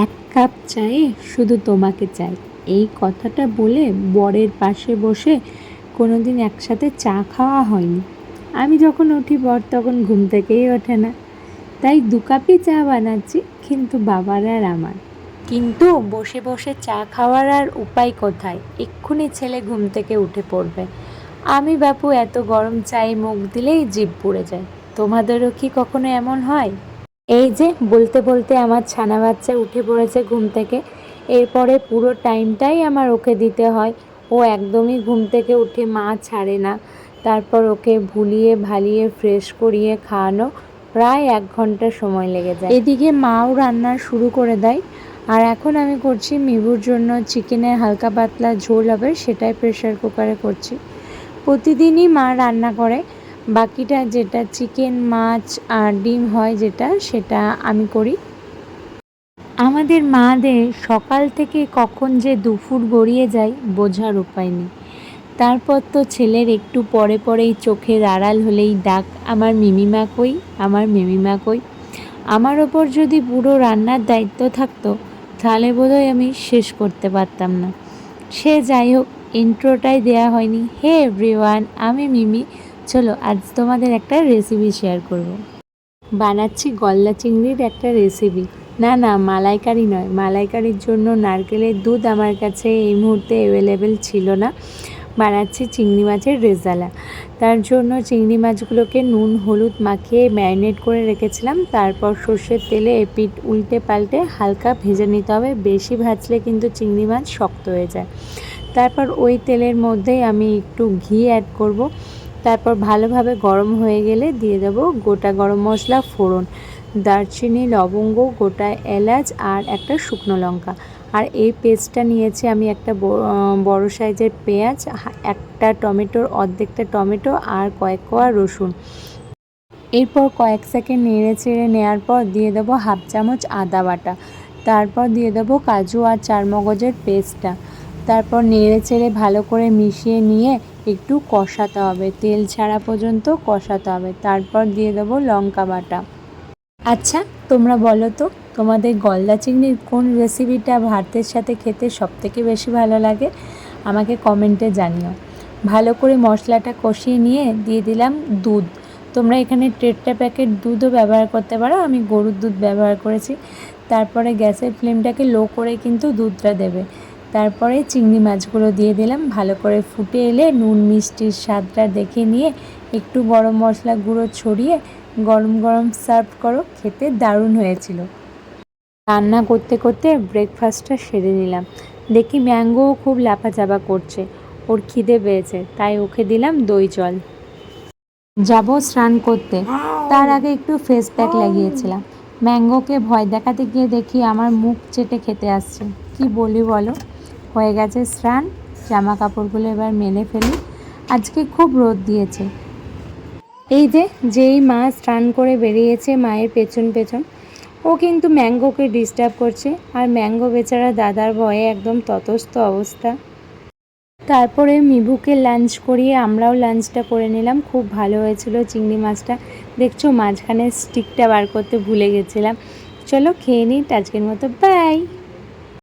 এক কাপ চায়ে শুধু তোমাকে চাই, এই কথাটা বলে বরের পাশে বসে কোনোদিন একসাথে চা খাওয়া হয়নি। আমি যখন উঠি বর তখন ঘুম থেকেই ওঠে না, তাই 2 কাপই চা বানাচ্ছি, কিন্তু বাবার আর আমার। কিন্তু বসে বসে চা খাওয়ার আর উপায় কোথায়, এক্ষুনি ছেলে ঘুম থেকে উঠে পড়বে। আমি বাপু এত গরম চায়ে মুখ দিলেই জিভ পুড়ে যায়। তোমাদেরও কি কখনো এমন হয়? এই যে বলতে বলতে আমার ছানা বাচ্চা উঠে পড়েছে ঘুম থেকে। এরপরে পুরো টাইমটাই আমার ওকে দিতে হয়। ও একদমই ঘুম থেকে উঠে মা ছাড়ে না। তারপর ওকে ভুলিয়ে ভালিয়ে ফ্রেশ করিয়ে খাওয়ানো প্রায় 1 ঘন্টা সময় লেগে যায়। এদিকে মাও রান্না শুরু করে দেয়। আর এখন আমি করছি মিবুর জন্য চিকেনের হালকা পাতলা ঝোল হবে, সেটাই প্রেশার কুকারে করছি। প্রতিদিনই মা রান্না করে, বাকিটা যেটা চিকেন মাছ আর ডিম হয় সেটা আমি করি। আমাদের মাদের সকাল থেকে কখন যে দুপুর গড়িয়ে যায় বোঝার উপায় নেই। তারপর তো ছেলের একটু পরে পরেই চোখের আড়াল হলেই ডাক, আমার মিমিমা কই, আমার মিমিমা কই। আমার ওপর যদি পুরো রান্নার দায়িত্ব থাকতো তাহলে বোধহয় আমি শেষ করতে পারতাম না। সে যাই হোক, ইন্ট্রোটাই দেয়া হয়নি। হে এভরিওয়ান, আমি মিমি। চলো আজ তোমাদের একটা রেসিপি শেয়ার করব। বানাচ্ছি গলদা চিংড়ির একটা রেসিপি। না না, মালাইকারি নয়। মালাইকারির জন্য নারকেলের দুধ আমার কাছে এই মুহূর্তে অ্যাভেলেবেল ছিল না। বানাচ্ছি চিংড়ি মাছের রেজালা। তার জন্য চিংড়ি মাছগুলোকে নুন হলুদ মাখিয়ে ম্যারিনেট করে রেখেছিলাম। তারপর সর্ষের তেলে এপিঠ উল্টে পাল্টে হালকা ভেজে নিতে হবে। বেশি ভাজলে কিন্তু চিংড়ি মাছ শক্ত হয়ে যায়। তারপর ওই তেলের মধ্যেই আমি একটু ঘি অ্যাড করব। তারপর ভালোভাবে গরম হয়ে গেলে দিয়ে দেবো গোটা গরম মশলা ফোড়ন, দারচিনি, লবঙ্গ, গোটা এলাচ আর একটা শুকনো লঙ্কা। আর এই পেস্টটা নিয়েছি আমি একটা বড় সাইজের পেঁয়াজ, একটা টমেটোর অর্ধেকটা টমেটো আর কয়েক কোয়া রসুন। এরপর কয়েক সেকেন্ড নেড়ে চেড়ে নেওয়ার পর দিয়ে দেবো 1/2 চামচ আদা বাটা। তারপর দিয়ে দেবো কাজু আর চারমগজের পেস্টটা। তারপর নেড়ে চেড়ে ভালো করে মিশিয়ে নিয়ে একটু কষাতে হবে, তেল ছাড়া পর্যন্ত কষাতে হবে। তারপর দিয়ে দেবো লঙ্কা বাটা। আচ্ছা, তোমরা বলো তো, তোমাদের গলদা চিংড়ির কোন রেসিপিটা ভাতের সাথে খেতে সবথেকে বেশি ভালো লাগে? আমাকে কমেন্টে জানিও। ভালো করে মশলাটা কষিয়ে নিয়ে দিয়ে দিলাম দুধ। তোমরা এখানে টেট্রা প্যাকেট দুধও ব্যবহার করতে পারো, আমি গরুর দুধ ব্যবহার করেছি। তারপরে গ্যাসের ফ্লেমটাকে লো করে কিন্তু দুধটা দেবে। তারপরে চিংড়ি মাছগুলো দিয়ে দিলাম। ভালো করে ফুটে এলে নুন মিষ্টির স্বাদটা দেখে নিয়ে একটু গরম মশলা গুঁড়ো ছড়িয়ে গরম গরম সার্ভ করো। খেতে দারুণ হয়েছিল। রান্না করতে করতে ব্রেকফাস্টটা সেরে নিলাম। দেখি ম্যাঙ্গোও খুব লাফাচাপা করছে, ওর খিদে পেয়েছে, তাই ওকে দিলাম দই জল। যাব স্নান করতে, তার আগে একটু ফেস প্যাক লাগিয়েছিলাম। ম্যাঙ্গোকে ভয় দেখাতে গিয়ে দেখি আমার মুখ চেটে খেতে আসছে। কি বলি বলো। হয়ে গেছে স্নান, জামা কাপড়গুলো এবার মেলে ফেলি। আজকে খুব রোদ দিয়েছে। এই যেই মা স্নান করে বেরিয়েছে মায়ের পেছন পেছন, ও কিন্তু ম্যাঙ্গোকে ডিস্টার্ব করছে। আর ম্যাঙ্গো বেচারা দাদার ভয়ে একদম ততস্থ অবস্থা। তারপরে মিবুকে লাঞ্চ করিয়ে আমরাও লাঞ্চটা করে নিলাম। খুব ভালো হয়েছিল চিংড়ি মাছটা। দেখছো মাঝখানে স্টিকটা বার করতে ভুলে গেছিলাম। চলো খেয়ে নিই, আজকের মতো বাই।